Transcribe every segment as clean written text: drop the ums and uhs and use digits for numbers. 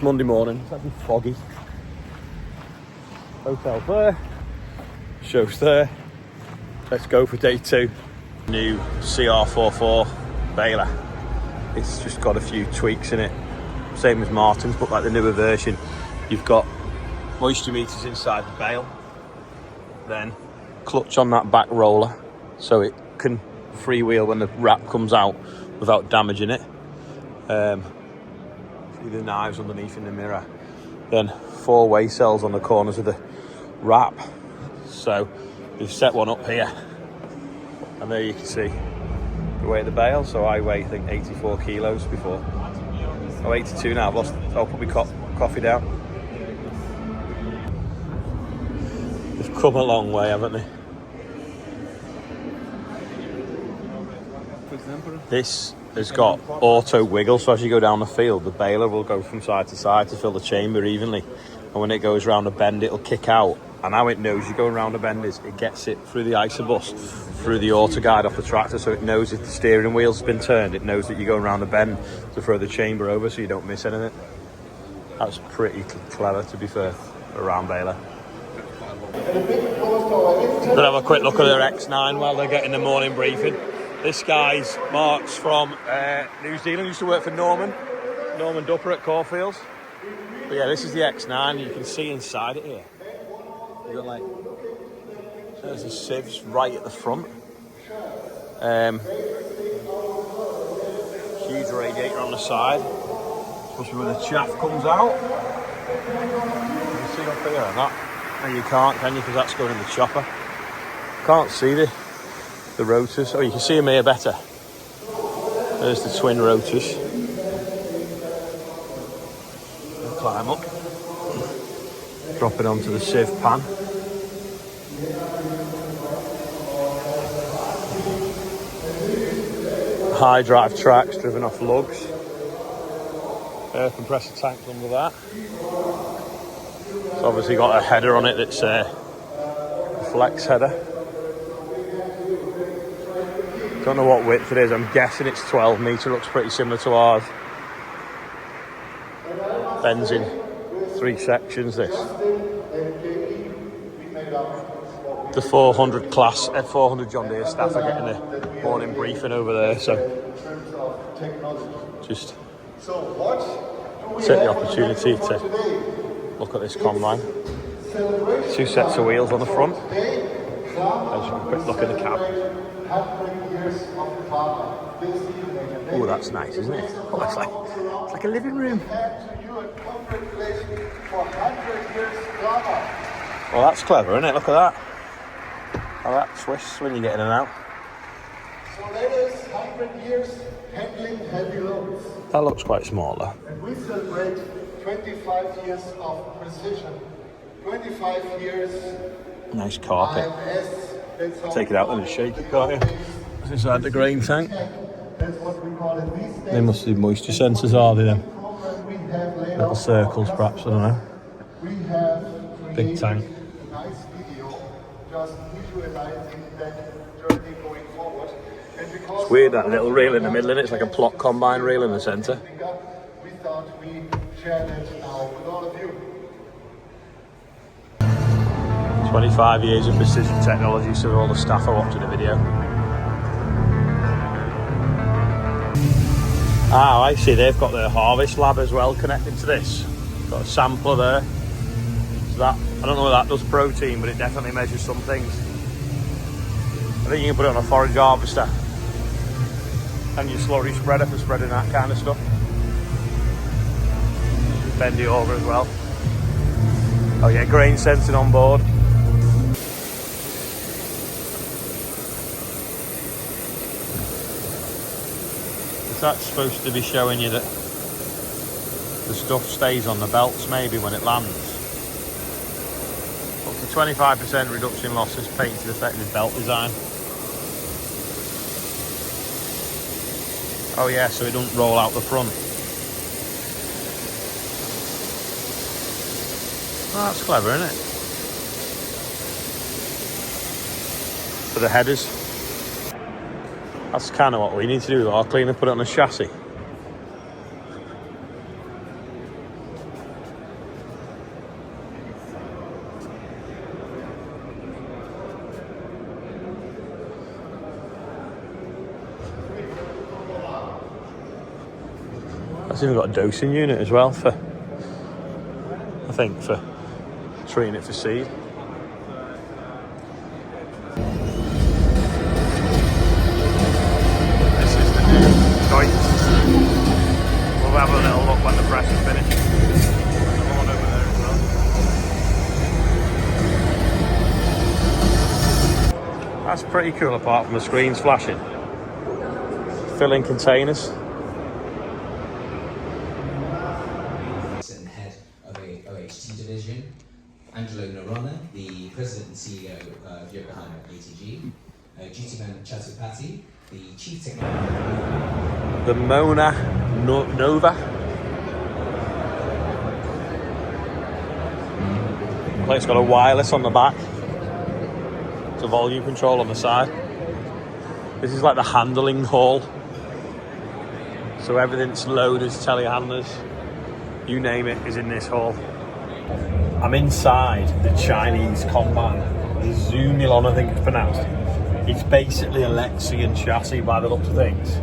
It's Monday morning, it's actually foggy. Hotel there, show's there. Let's go for day 2. New CR44 baler. It's just got a few tweaks in it. Same as Martin's, but like the newer version. You've got moisture meters inside the bale. Then clutch on that back roller so it can freewheel when the wrap comes out without damaging it. See the knives underneath in the mirror. Then 4 weigh cells on the corners of the wrap. So we've set one up here, and there you can see the weight of the bale. So I weigh, I think, 84 kilos before. Oh, 82 now. I'll put my coffee down. They've come a long way, haven't they? This has got auto wiggle, so as you go down the field, the baler will go from side to side to fill the chamber evenly. And when it goes round a bend, it'll kick out. And how it knows you're going round a bend is it gets it through the isobus, through the auto guide off the tractor, so it knows if the steering wheel's been turned, it knows that you're going round a bend to throw the chamber over so you don't miss anything. That's pretty clever, to be fair, a round baler. Gonna have a quick look at their X9 while they're getting the morning briefing. This guy's Mark's from New Zealand, used to work for Norman Dupper at Caulfields. But yeah, this is the X9, you can see inside it here. You've got like, there's the sieves right at the front. Huge radiator on the side. Supposed to be where the chaff comes out. You can see up here and that. No, you can't, can you? Because that's going in the chopper. Can't see the rotors. Oh, you can see them here better. There's the twin rotors. We'll climb up. Drop it onto the sieve pan. High drive tracks driven off lugs. Air compressor tanks under that. It's obviously got a header on it that's a flex header. Don't know what width it is, I'm guessing it's 12 metre, looks pretty similar to ours. Bends in 3 sections, this. The 400 class, 400 John Deere staff are getting the morning briefing over there, so just take the opportunity to look at this combine. 2 sets of wheels on the front. As you can quick look in the cab. Oh, that's nice, isn't it? Oh, it's like a living room. Well, that's clever, isn't it? Look at that. How that twists when you get in and out. So that is 100 years handling heavy loads. That looks quite small, though. And we celebrate 25 years of precision. 25 years. Nice carpet. IMS, take it out and shake it, can't you? It's inside the grain tank. That's what we call it these days. They must be moisture sensors, are they then? Little circles, perhaps, I don't know. We have Big tank. a nice video just visualizing that journey going forward. And because It's weird, that little reel in the middle, and it's like a plot combine reel in the centre. we thought we shared it now with all of you. 25 years of precision technology, so all the staff are watching the video. Ah, I see, they've got their harvest lab as well connected to this. Got a sampler there. So that, I don't know whether that does protein, but it definitely measures some things. I think you can put it on a forage harvester and your slurry spreader for spreading that kind of stuff. Bendy over as well. Oh yeah, grain sensing on board. That's supposed to be showing you that the stuff stays on the belts maybe when it lands. Up to 25% reduction losses, painted effective belt design. Oh yeah, so it doesn't roll out the front. Oh, that's clever, isn't it? For the headers. That's kind of what we need to do with our cleaner, put it on a chassis. It's even got a dosing unit as well for, I think, for treating it for seed. This is the new joint. We'll have a little look when the press is finished. There's one over there as well. That's pretty cool apart from the screens flashing. Filling containers. Head of a OHT division, Angelo Norona, the president and CEO of Yokohama ATG, Dutyman Chatupati, the chief technology. The Mona Nova. It's got a wireless on the back. It's a volume control on the side. This is like the handling hall. So everything's loaders, telehandlers, you name it, is in this hall. I'm inside the Chinese combine, the Zoomlion, I think it's pronounced. It's basically a Lexion chassis by the looks of things,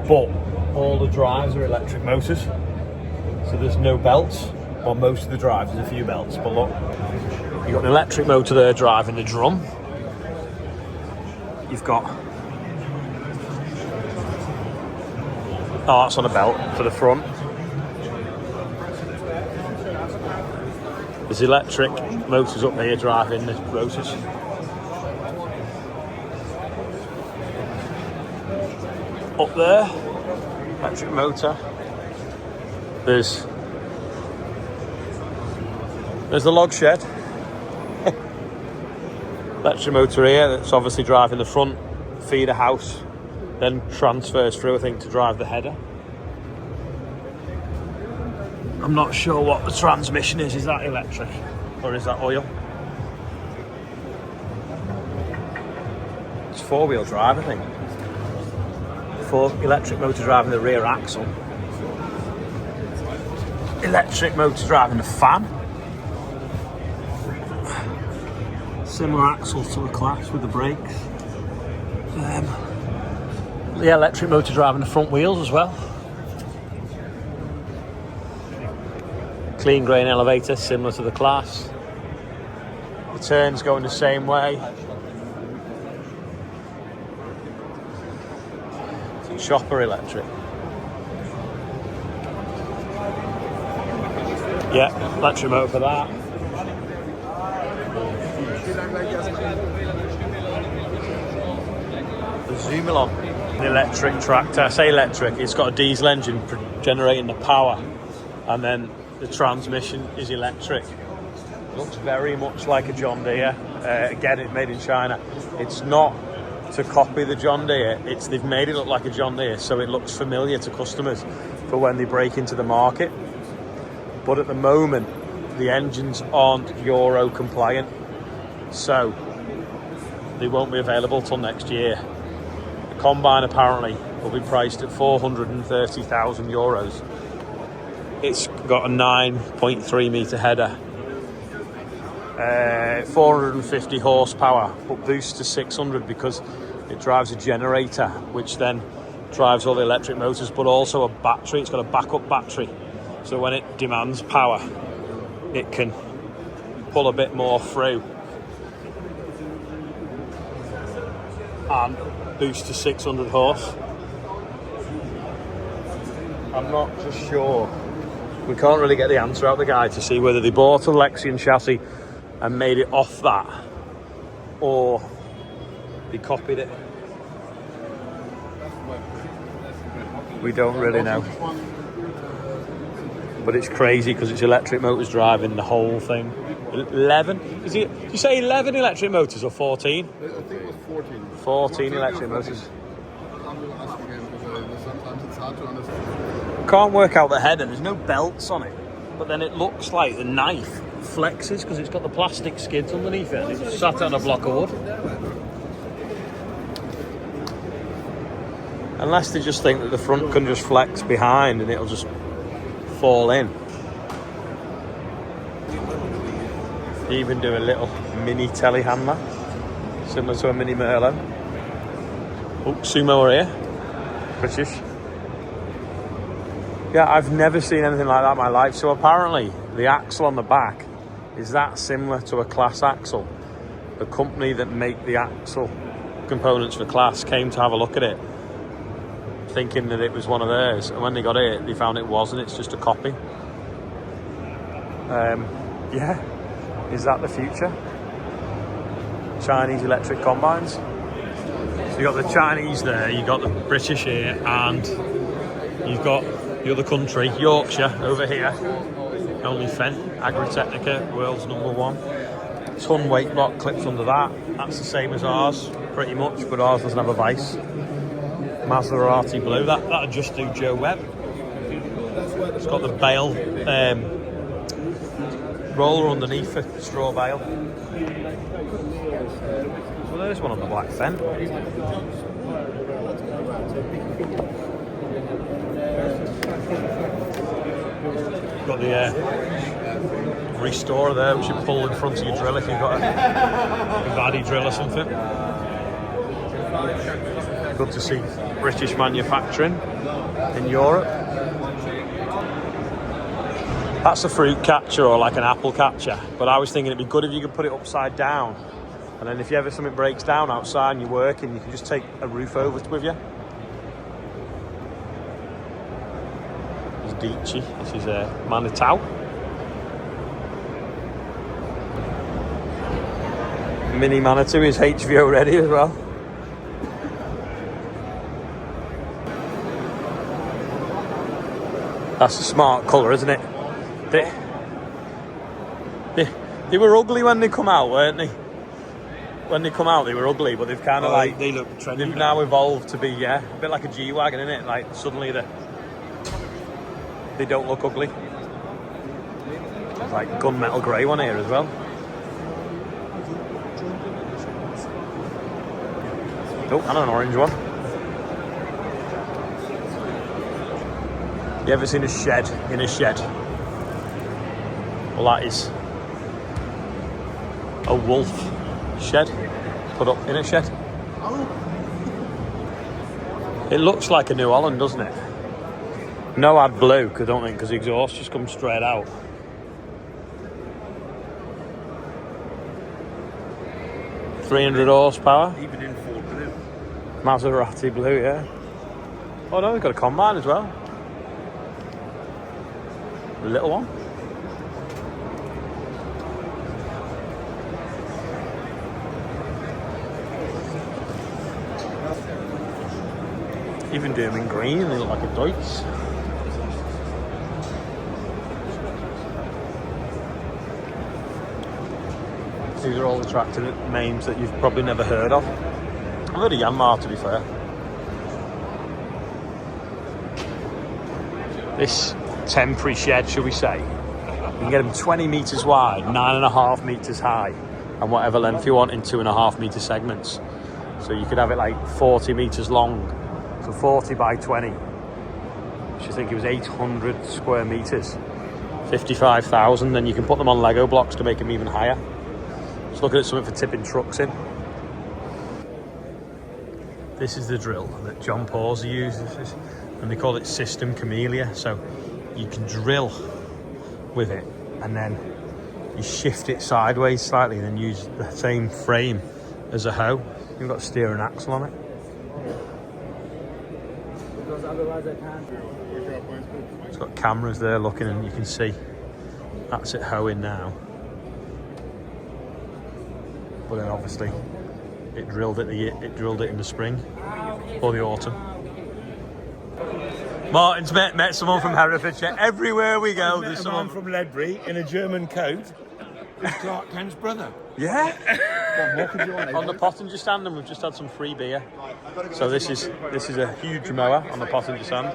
but all the drives are electric motors, so there's no belts. Well, most of the drives, there's a few belts, but look, you've got an electric motor there driving the drum. You've got, oh, that's on a belt for the front. There's electric motors up here driving the rotors. Up there, electric motor. There's the log shed. Electric motor here that's obviously driving the front feeder house, then transfers through, I think, to drive the header. I'm not sure what the transmission is. Is that electric or is that oil? It's four-wheel drive, I think. Electric motor driving the rear axle. Electric motor driving the fan. Similar axle to a Class with the brakes. The electric motor driving the front wheels as well. Clean grain elevator, similar to the Class. The turns going the same way. Chopper electric. Yeah, electric motor for that. The Zoomlion, an electric tractor. I say electric, it's got a diesel engine generating the power, and then the transmission is electric. Looks very much like a John Deere. Again, it's made in China. It's not to copy the John Deere, they've made it look like a John Deere so it looks familiar to customers for when they break into the market. But at the moment, the engines aren't Euro compliant, so they won't be available till next year. The combine apparently will be priced at 430,000 euros. It's got a 9.3 metre header, 450 horsepower, but boosts to 600 because it drives a generator, which then drives all the electric motors, but also a battery. It's got a backup battery, so when it demands power, it can pull a bit more through and boost to 600 horse. I'm not just sure. We can't really get the answer out of the guy to see whether they bought a Lexion chassis and made it off that, or they copied it. We don't really know. But it's crazy because it's electric motors driving the whole thing. 11? Did you say 11 electric motors or 14? I think it was 14. 14 electric motors. I'm asking him because sometimes it's hard to understand. Can't work out the header. There's no belts on it. But then it looks like the knife flexes because it's got the plastic skids underneath it. It's sat on a block of wood. Unless they just think that the front can just flex behind and it'll just fall in. They even do a little mini telehandler, similar to a mini Merlot. Oh, Sumo are here. British. Yeah, I've never seen anything like that in my life. So apparently the axle on the back is that similar to a Class axle. The company that make the axle components for Class came to have a look at it, thinking that it was one of theirs, and when they got it, they found it wasn't. It's just a copy. Yeah, is that the future? Chinese electric combines. So you got the Chinese there, you got the British here, and you've got the other country, Yorkshire, over here. Only Fendt, Agritecnica, world's #1. Ton weight block clips under that. That's the same as ours, pretty much, but ours doesn't have a vice. Maserati blue, that'd just do Joe Webb. It's got the bale roller underneath for straw bale. Well, there's one on the black Fendt. Got the restorer there, which you pull in front of your drill if you've got a baddie drill or something. Good to see British manufacturing in Europe. That's a fruit catcher or like an apple catcher, but I was thinking it'd be good if you could put it upside down, and then if ever something breaks down outside and you're working, you can just take a roof over with you. This is Dici, this is Manitao. Mini Manitou is HVO ready as well. That's a smart colour, isn't it? They were ugly when they come out, weren't they? When they come out, they were ugly, but they've kind of they look trendy. They've now evolved to be, a bit like a G-Wagon, isn't it? Like suddenly they don't look ugly. There's like gunmetal grey one here as well. Oh, and an orange one. You ever seen a shed in a shed? Well, that is a wolf shed put up in a shed. It looks like a New Holland, doesn't it? No ad blue, I don't think, because the exhaust just comes straight out. .300 horsepower. Even in full blue. Maserati blue, yeah. Oh no, we've got a combine as well. A little one. Even do them in green, they look like a Deutz. These are all the tractor names that you've probably never heard of. I've heard of Yanmar, to be fair. This temporary shed, shall we say, you can get them 20 metres wide, 9.5 metres high, and whatever length you want in 2.5 metre segments. So you could have it like 40 metres long, so 40 by 20, which I think it was 800 square metres, 55,000. Then you can put them on Lego blocks to make them even higher. Just looking at something for tipping trucks in. This is the drill that John Pawsey uses, and they call it System Camelia. So you can drill with it, and then you shift it sideways slightly, and then use the same frame as a hoe. You've got a steer and axle on it. Because otherwise I can't. It's got cameras there looking, and you can see that's it hoeing now. But then obviously it drilled it in the spring or the autumn. Martin's met someone from Herefordshire. Everywhere we go, there's someone from Ledbury in a German coat. It's Clark Kent's brother. Yeah. What could you want? On the Pottinger stand, and we've just had some free beer. So this is a huge mower on the Pottinger stand,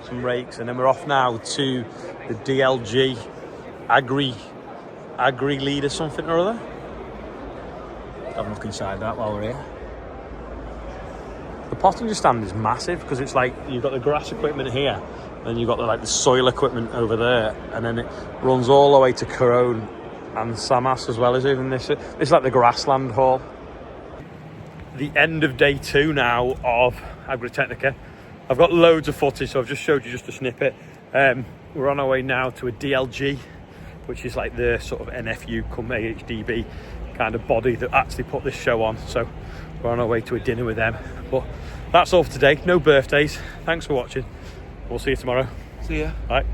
some rakes, and then we're off now to the DLG Agri Lead or something or other. Have a look inside that while we're here. The Pottinger stand is massive because it's like you've got the grass equipment here, then you've got the soil equipment over there, and then it runs all the way to Corone and Samas as well as even this. It's like the grassland hall. The end of day 2 now of Agritecnica. I've got loads of footage, so I've just showed you just a snippet. We're on our way now to a DLG, which is like the sort of NFU cum AHDB kind of body that actually put this show on. So we're on our way to a dinner with them. But that's all for today. No birthdays. Thanks for watching. We'll see you tomorrow. See ya. Bye.